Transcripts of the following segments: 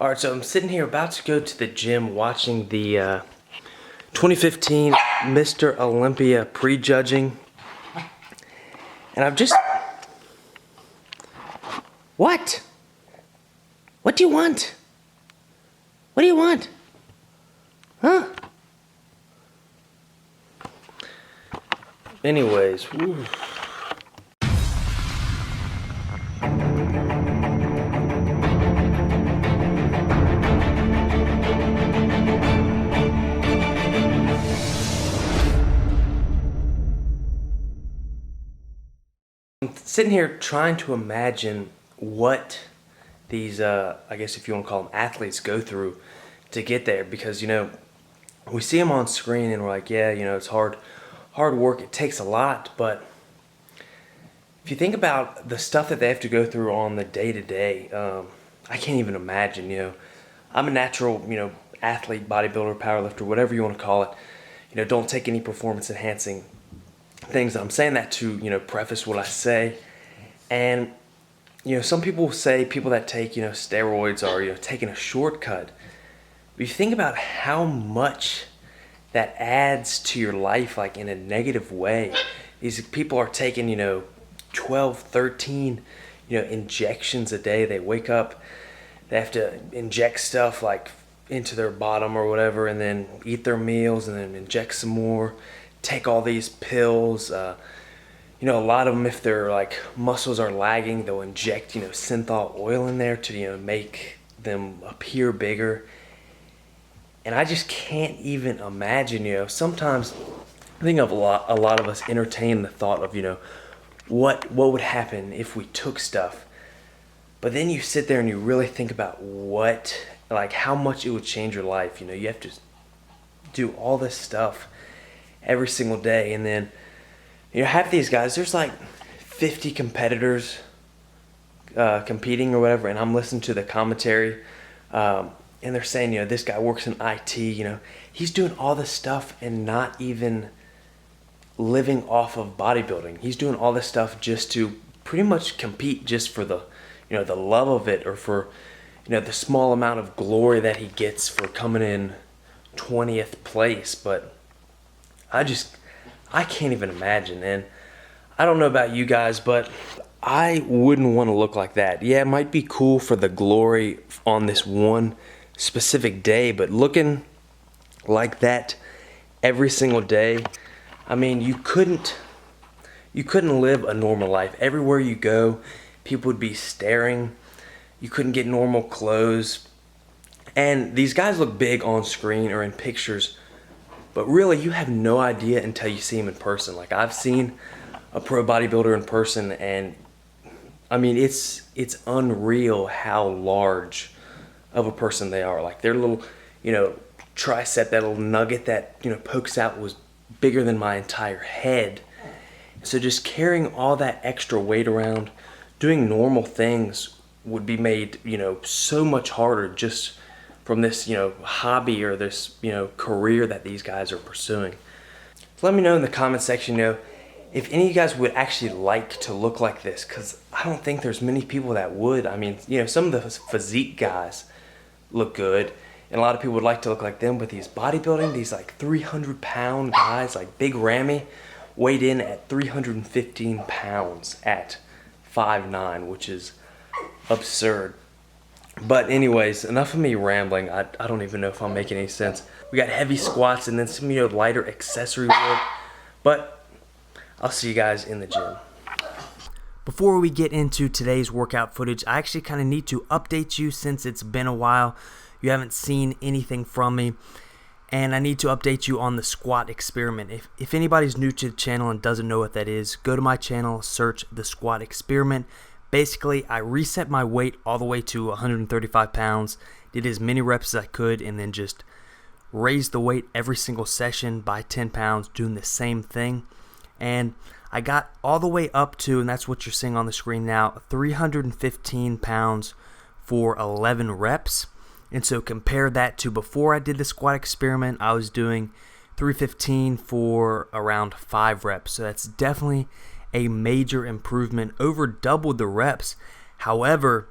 Alright, so I'm sitting here about to go to the gym watching the 2015 Mr. Olympia prejudging. And I've just... What? What do you want? What do you want? Huh? Anyways, whew. I'm sitting here trying to imagine what these, I guess if you want to call them athletes, go through to get there. Because, we see them on screen and we're like, yeah, it's hard work, it takes a lot. But if you think about the stuff that they have to go through on the day-to-day, I can't even imagine, I'm a natural, athlete, bodybuilder, powerlifter, whatever you want to call it. Don't take any performance-enhancing things. I'm saying that to, preface what I say. And, some people say people that take, steroids are, taking a shortcut. But you think about how much that adds to your life, like in a negative way. These people are taking, 12, 13, injections a day. They wake up, they have to inject stuff like into their bottom or whatever, and then eat their meals and then inject some more, take all these pills. A lot of them, if their like muscles are lagging, they'll inject, synthol oil in there to, make them appear bigger. And I just can't even imagine, sometimes I think a lot of us entertain the thought of, what would happen if we took stuff. But then you sit there and you really think about how much it would change your life. You have to do all this stuff every single day. And then, half these guys, there's like 50 competitors competing or whatever, and I'm listening to the commentary, and they're saying, this guy works in IT, he's doing all this stuff and not even living off of bodybuilding. He's doing all this stuff just to pretty much compete, just for the, the love of it, or for, the small amount of glory that he gets for coming in 20th place. But I can't even imagine. And I don't know about you guys, but I wouldn't want to look like that. Yeah, it might be cool for the glory on this one specific day, but looking like that every single day, I mean, you couldn't live a normal life. Everywhere you go, people would be staring. You couldn't get normal clothes. And these guys look big on screen or in pictures, but really you have no idea until you see them in person. Like, I've seen a pro bodybuilder in person, and I mean, it's unreal how large of a person they are. Like, their little, tricep, that little nugget that, pokes out, was bigger than my entire head. So just carrying all that extra weight around, doing normal things would be made, so much harder just from this, hobby or this, career that these guys are pursuing. So let me know in the comment section, if any of you guys would actually like to look like this, because I don't think there's many people that would. I mean, some of the physique guys look good, and a lot of people would like to look like them, but these bodybuilding, these like 300-pound guys, like Big Ramy, weighed in at 315 pounds at 5'9", which is absurd. But anyways, enough of me rambling. I don't even know if I'm making any sense. We got heavy squats and then some, lighter accessory work. But I'll see you guys in the gym. Before we get into today's workout footage, I actually kind of need to update you since it's been a while. You haven't seen anything from me. And I need to update you on the squat experiment. If anybody's new to the channel and doesn't know what that is, go to my channel, search the squat experiment. Basically, I reset my weight all the way to 135 pounds, did as many reps as I could, and then just raised the weight every single session by 10 pounds, doing the same thing. And I got all the way up to, and that's what you're seeing on the screen now, 315 pounds for 11 reps. And so compare that to before I did the squat experiment, I was doing 315 for around 5 reps. So that's definitely a major improvement, over doubled the reps. However,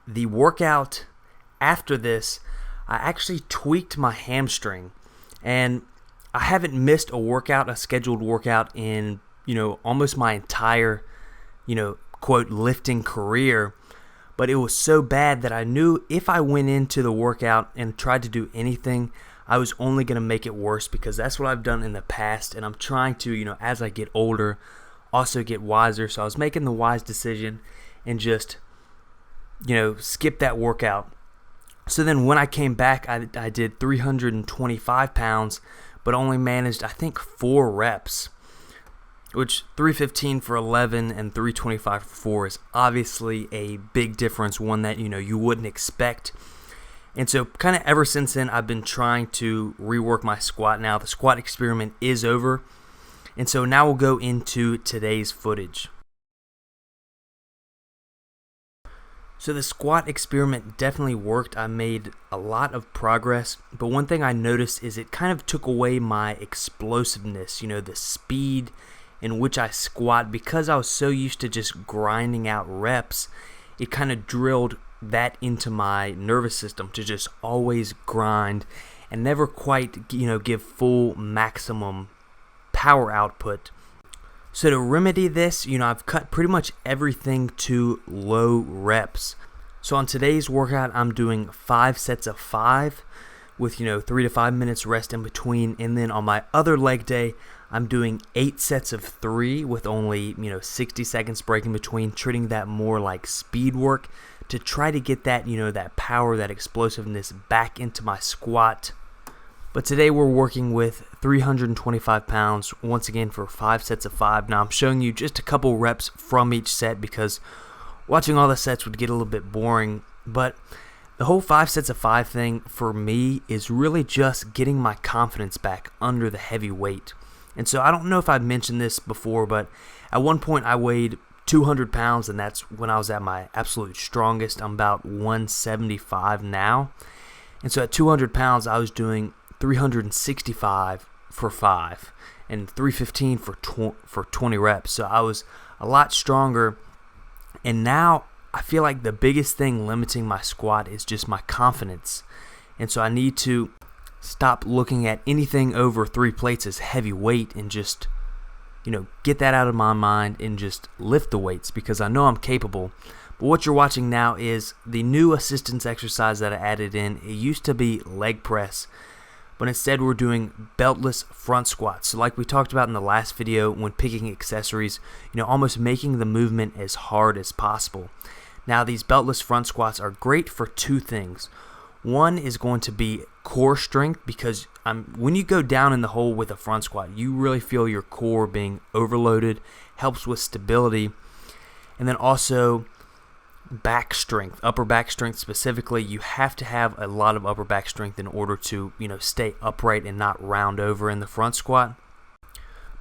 the workout after this, I actually tweaked my hamstring, and I haven't missed a scheduled workout in, almost my entire, quote, lifting career. But it was so bad that I knew if I went into the workout and tried to do anything, I was only going to make it worse, because that's what I've done in the past. And I'm trying to, as I get older, also get wiser. So I was making the wise decision and just, skip that workout. So then when I came back, I did 325 pounds, but only managed, I think, 4 reps. Which 315 for 11 and 325 for 4 is obviously a big difference, one that you wouldn't expect. And so kind of ever since then, I've been trying to rework my squat. Now the squat experiment is over, and so now we'll go into today's footage. So the squat experiment definitely worked. I made a lot of progress, but one thing I noticed is it kind of took away my explosiveness, the speed in which I squat. Because I was so used to just grinding out reps, it kind of drilled that into my nervous system to just always grind and never quite, give full maximum power output. So to remedy this, I've cut pretty much everything to low reps. So on today's workout, I'm doing 5 sets of 5 with, 3 to 5 minutes rest in between. And then on my other leg day, I'm doing 8 sets of 3 with only, 60 seconds break in between, treating that more like speed work to try to get that, that power, that explosiveness back into my squat. But today we're working with 325 pounds, once again for 5 sets of 5. Now I'm showing you just a couple reps from each set because watching all the sets would get a little bit boring. But the whole 5 sets of 5 thing for me is really just getting my confidence back under the heavy weight. And so I don't know if I've mentioned this before, but at one point I weighed 200 pounds, and that's when I was at my absolute strongest. I'm about 175 now. And so at 200 pounds, I was doing 365 for 5 and 315 for 20 reps. So I was a lot stronger. And now I feel like the biggest thing limiting my squat is just my confidence. And so I need to stop looking at anything over 3 plates as heavy weight and just, get that out of my mind and just lift the weights, because I know I'm capable. But what you're watching now is the new assistance exercise that I added in. It used to be leg press, but instead we're doing beltless front squats. So like we talked about in the last video when picking accessories, almost making the movement as hard as possible. Now these beltless front squats are great for 2 things. One is going to be core strength, because when you go down in the hole with a front squat, you really feel your core being overloaded, helps with stability. And then also back strength, upper back strength specifically. You have to have a lot of upper back strength in order to, stay upright and not round over in the front squat.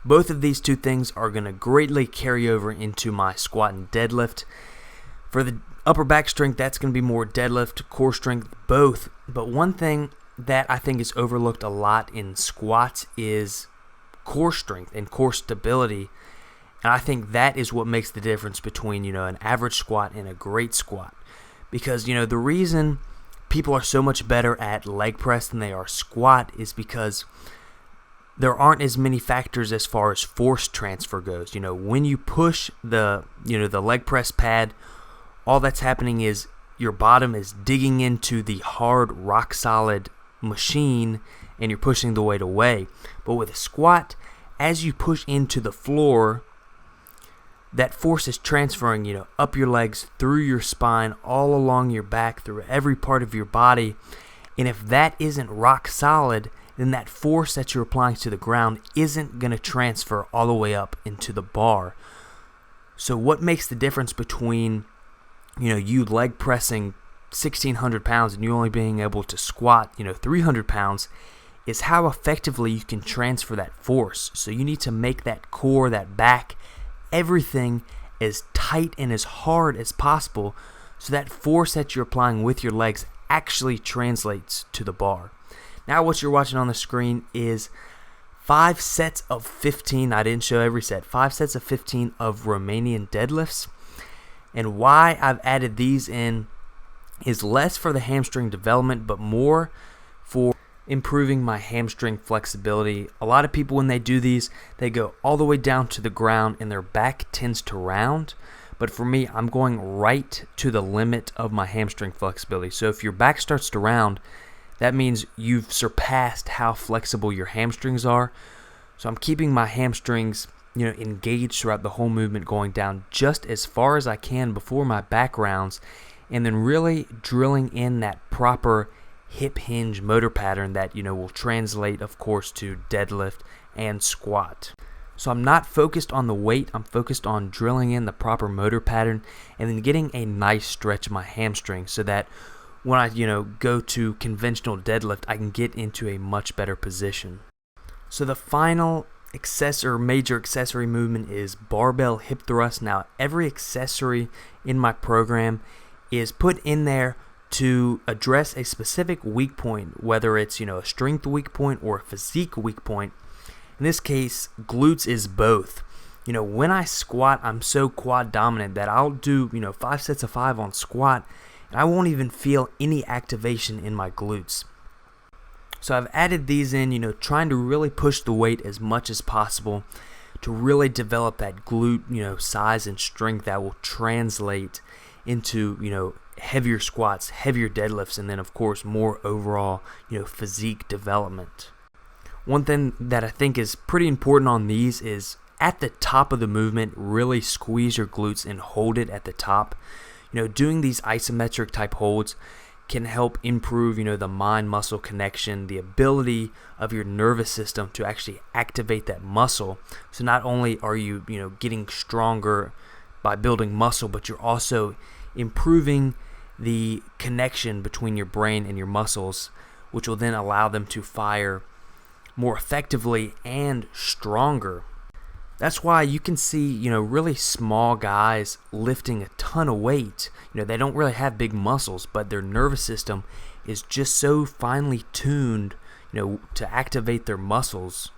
Both of these 2 things are going to greatly carry over into my squat and deadlift. For the upper back strength, that's going to be more deadlift, core strength, both. But one thing that I think is overlooked a lot in squats is core strength and core stability. And I think that is what makes the difference between, an average squat and a great squat. Because, the reason people are so much better at leg press than they are squat is because there aren't as many factors as far as force transfer goes. When you push the leg press pad, all that's happening is your bottom is digging into the hard, rock-solid machine, and you're pushing the weight away. But with a squat, as you push into the floor, that force is transferring, up your legs, through your spine, all along your back, through every part of your body. And if that isn't rock solid, then that force that you're applying to the ground isn't going to transfer all the way up into the bar. So what makes the difference between you leg pressing 1,600 pounds and you only being able to squat, 300 pounds, is how effectively you can transfer that force. So you need to make that core, that back, everything as tight and as hard as possible, so that force that you're applying with your legs actually translates to the bar. Now what you're watching on the screen is 5 sets of 15. I didn't show every set. 5 sets of 15 of Romanian deadlifts. And why I've added these in is less for the hamstring development, but more for improving my hamstring flexibility. A lot of people, when they do these, they go all the way down to the ground and their back tends to round. But for me, I'm going right to the limit of my hamstring flexibility. So if your back starts to round, that means you've surpassed how flexible your hamstrings are. So I'm keeping my hamstrings, engaged throughout the whole movement, going down just as far as I can before my back rounds, and then really drilling in that proper hip hinge motor pattern that, will translate, of course, to deadlift and squat. So I'm not focused on the weight, I'm focused on drilling in the proper motor pattern and then getting a nice stretch of my hamstring so that when I, go to conventional deadlift, I can get into a much better position. So the final major accessory movement is barbell hip thrust. Now, every accessory in my program is put in there to address a specific weak point, whether it's, a strength weak point or a physique weak point. In this case, glutes is both. When I squat, I'm so quad dominant that I'll do, 5 sets of 5 on squat, and I won't even feel any activation in my glutes. So I've added these in, trying to really push the weight as much as possible to really develop that glute, size and strength that will translate into, heavier squats, heavier deadlifts, and then of course more overall, physique development. One thing that I think is pretty important on these is at the top of the movement, really squeeze your glutes and hold it at the top. Doing these isometric type holds can help improve, the mind-muscle connection, the ability of your nervous system to actually activate that muscle. So not only are you, getting stronger by building muscle, but you're also improving the connection between your brain and your muscles, which will then allow them to fire more effectively and stronger. That's why you can see, really small guys lifting a ton of weight. They don't really have big muscles, but their nervous system is just so finely tuned, to activate their muscles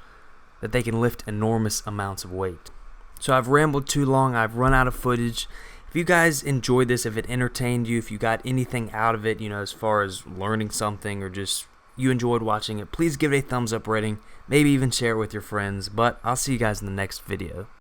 that they can lift enormous amounts of weight. So I've rambled too long. I've run out of footage. If you guys enjoyed this, if it entertained you, if you got anything out of it, as far as learning something or just you enjoyed watching it, please give it a thumbs up rating, maybe even share it with your friends, but I'll see you guys in the next video.